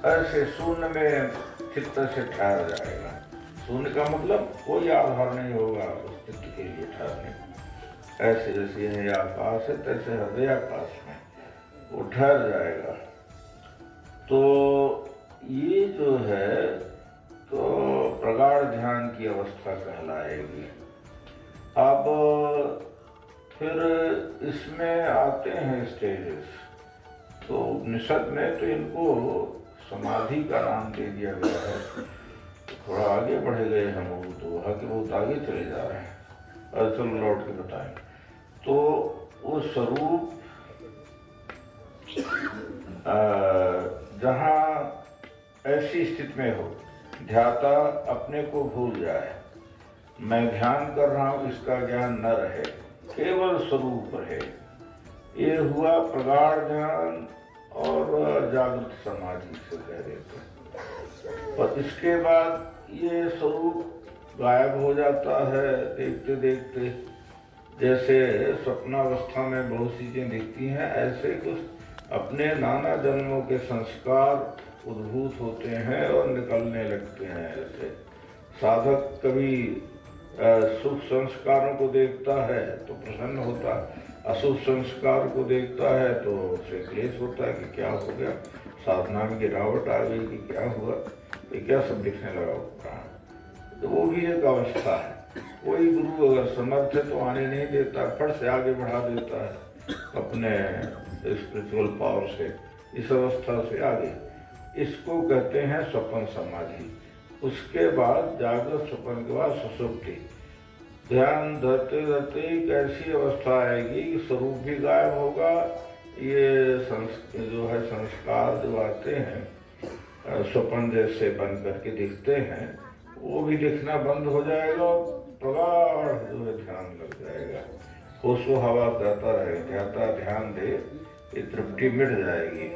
ऐसे शून्य में चित्त से ठहर जाएगा। शून्य का मतलब कोई आधार नहीं होगा उस चित्त के लिए ठहरने। ऐसे जैसे यह आकाश है तैसे हृदय आकाश में वो ठहर जाएगा। तो ये जो है तो प्रगाढ़ ध्यान की अवस्था कहलाएगी। अब फिर इसमें आते हैं स्टेजेस। तो उपनिषद में तो इनको समाधि का नाम दे दिया गया है। तो थोड़ा आगे बढ़े गए हम तो वहाँ के बहुत आगे चले जा रहे हैं। और चलो लौट के बताएं। तो वो स्वरूप जहाँ ऐसी स्थिति में हो ध्याता अपने को भूल जाए, मैं ध्यान कर रहा हूँ इसका ज्ञान न रहे, केवल स्वरूप रहे, ये हुआ प्रगाढ़ ध्यान और जागृत समाधि से कह देते हैं। और इसके बाद ये स्वरूप गायब हो जाता है देखते देखते। जैसे स्वप्नावस्था में बहुत चीजें दिखती हैं, ऐसे कुछ अपने नाना जन्मों के संस्कार उद्भूत होते हैं और निकलने लगते हैं। ऐसे साधक कभी शुभ संस्कारों को देखता है तो प्रसन्न होता है, अशुभ संस्कार को देखता है तो उसे क्लेश होता है कि क्या हो गया, साधना में गिरावट आ गई कि क्या हुआ, ये क्या सब दिखने लगा होता है। तो वो भी एक अवस्था है। कोई गुरु अगर समर्थ है तो आने नहीं देता, फट से आगे बढ़ा देता है अपने स्पिरिचुअल पावर से, इस अवस्था से आगे। इसको कहते हैं स्वप्न समाधि। उसके बाद जागृत स्वप्न के बाद सुषुप्ति। ध्यान धरते धरते एक ऐसी अवस्था आएगी कि स्वरूप भी गायब होगा, ये जो है संस्कार जो आते हैं स्वप्न जैसे बन करके दिखते हैं वो भी दिखना बंद हो जाएगा और प्रगाढ़ जो है ध्यान लग जाएगा। होशो हवा कहता रहे, ध्याता ध्यान दे, ये तृप्ति मिट जाएगी।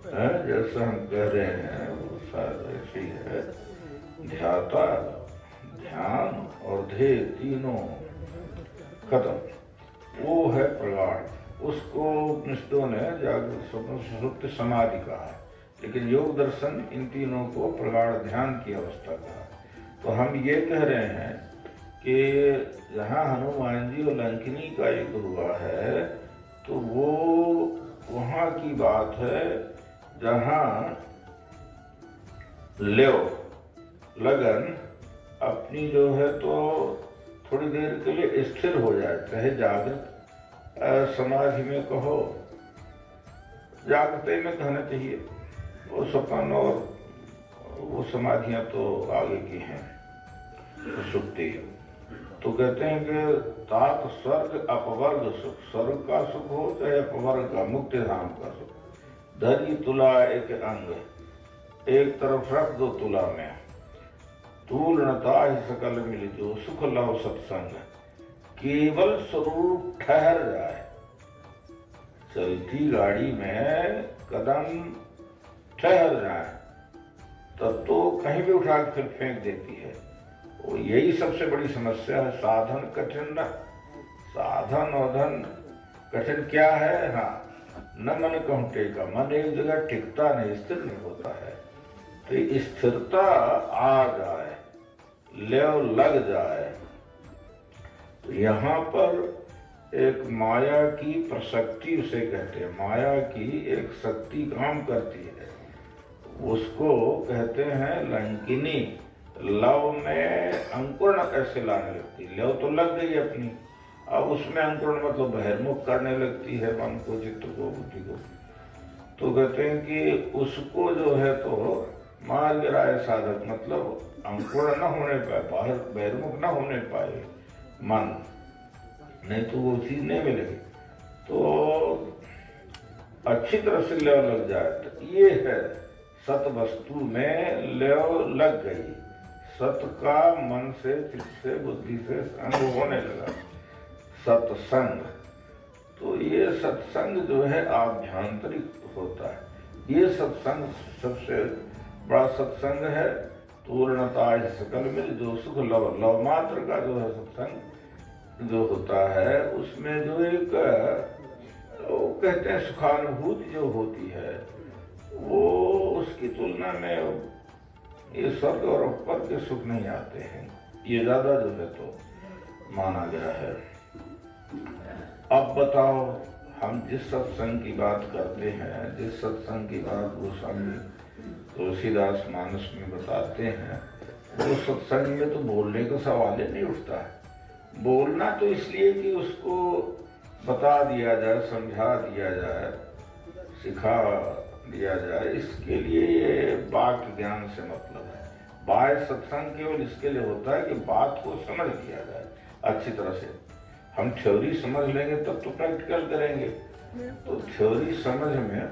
जैसा हम कह रहे हैं वो शायद ऐसी है। ध्याता ध्यान और ध्येय तीनों खत्म, वो है प्रगाढ़। उसको उपनिषदों ने जागृत स्वप्न सुषुप्ति समाधि कहा है, लेकिन योग दर्शन इन तीनों को प्रगाढ़ ध्यान की अवस्था कहा। तो हम ये कह रहे हैं कि जहाँ हनुमान जी और लंकिनी का युद्ध हुआ है तो वो वहाँ की बात है जहाँ लगन अपनी जो है तो थोड़ी देर के लिए स्थिर हो जाए, चाहे जागृत समाधि में कहो, जागृत में कहना चाहिए। वो स्वप्न और वो समाधियां तो आगे की हैं, सुप्ति। तो कहते हैं कि तात स्वर्ग अपवर्ग सुख, स्वर्ग का सुख हो चाहे अपवर्ग का, मुक्ति धाम का सुख। धरी तुला एक अंग, एक तरफ रख दो तुला में, तूलनता ही सकल मिली जो सुख लव सत्संग, केवल स्वरूप ठहर जाए। चलती गाड़ी में कदम ठहर जाए तब तो कहीं भी उठा के फिर फेंक देती है। वो यही सबसे बड़ी समस्या है। साधन कठिन न, साधन और धन कठिन क्या है। हाँ, न मन कहूँ टेका, मन एक जगह टिकता नहीं, स्थिर नहीं होता है। तो स्थिरता आ जाए, लेव लग जाए। तो यहाँ पर एक माया की प्रसक्ति उसे कहते हैं, माया की एक शक्ति काम करती है, उसको कहते हैं लंकिनी। लव में अंकुरण कैसे लाने लगती, लव तो लग गई अपनी, अब उसमें अंकुरण मतलब बहिर्मुख करने लगती है मन को, चित्त को, बुद्धि को। तो कहते हैं कि उसको जो है तो मार गिराए साधक, मतलब अंकुरण न होने पाए, बाहर बहिर्मुख न होने पाए मन, नहीं तो वो चीज नहीं मिलेगी। तो अच्छी तरह से लेव लग जाए तो ये है सत वस्तु में लेव लग गई। सत का मन से, चित्त से, बुद्धि से संग होने लगा, सत्संग। तो ये सत्संग जो है आभ्यंतरिक होता है। ये सत्संग सबसे बड़ा सत्संग है। पूर्णता सकल मिल जो सुख लव, लव मात्र का जो है सत्संग जो होता है उसमें जो एक वो कहते हैं सुखानुभूति जो होती है वो उसकी तुलना में ये स्वर्ग और ऊपर के सुख नहीं आते हैं, ये ज्यादा जो है तो माना गया है। अब बताओ, हम जिस सत्संग की बात करते हैं, जिस सत्संग की बात गोस्वामी तुलसीदास मानस में बताते हैं, वो सत्संग में तो बोलने का सवाल ही नहीं उठता है। बोलना तो इसलिए कि उसको बता दिया जाए, समझा दिया जाए, सिखा दिया जाए, इसके लिए ये वाक्य ज्ञान से मतलब है। बाह्य सत्संग केवल इसके लिए होता है कि बात को समझ लिया जाए अच्छी तरह से। हम थ्योरी समझ लेंगे तब तो प्रैक्टिकल करेंगे, तो थ्योरी समझ में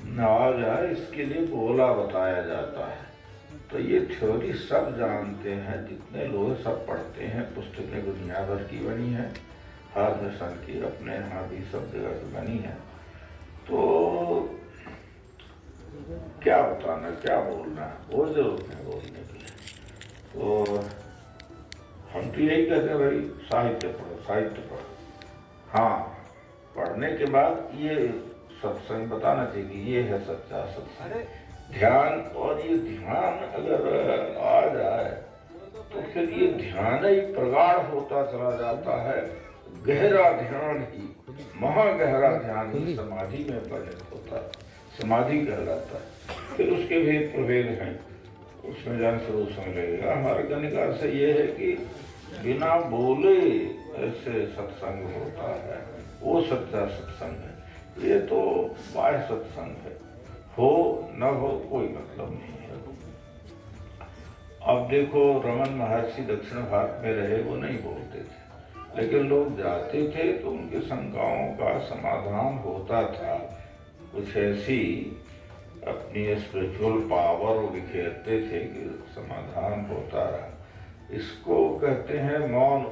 न आ जाए इसके लिए बोला बताया जाता है। तो ये थ्योरी सब जानते हैं, जितने लोग सब पढ़ते हैं, पुस्तकें दुनिया भर की बनी है, हर मिशन की अपने यहाँ भी सब जगह की बनी है। तो क्या बताना, क्या बोलना, वो जरूरत है बोलने की। तो हम तो यही कहते हैं भाई, साहित्य पढ़ो, साहित्य पढ़ो। हाँ, पढ़ने के बाद ये सत्संग बताना चाहिए कि ये है सच्चा सत्संग। ध्यान, और ये ध्यान अगर आ जाए तो फिर ये ध्यान ही प्रगाढ़ होता चला जाता है। गहरा ध्यान ही, महागहरा ध्यान ही समाधि में परिणत होता है, समाधि कहलाता है। फिर उसके भेद प्रभेद हैं, उसमें जान से समझ लगेगा। हमारे गणिका से ये है कि बिना बोले ऐसे सत्संग होता है, वो सच्चा सत्संग है। ये तो बाह्य सत्संग है, हो न हो कोई मतलब नहीं है। अब देखो, रमन महर्षि दक्षिण भारत में रहे, वो नहीं बोलते थे, लेकिन लोग जाते थे तो उनके शंकाओं का समाधान होता था। कुछ ऐसी अपनी स्पिरिचुअल पावर वो बिखेरते थे कि समाधान होता रहा। इसको कहते हैं मौन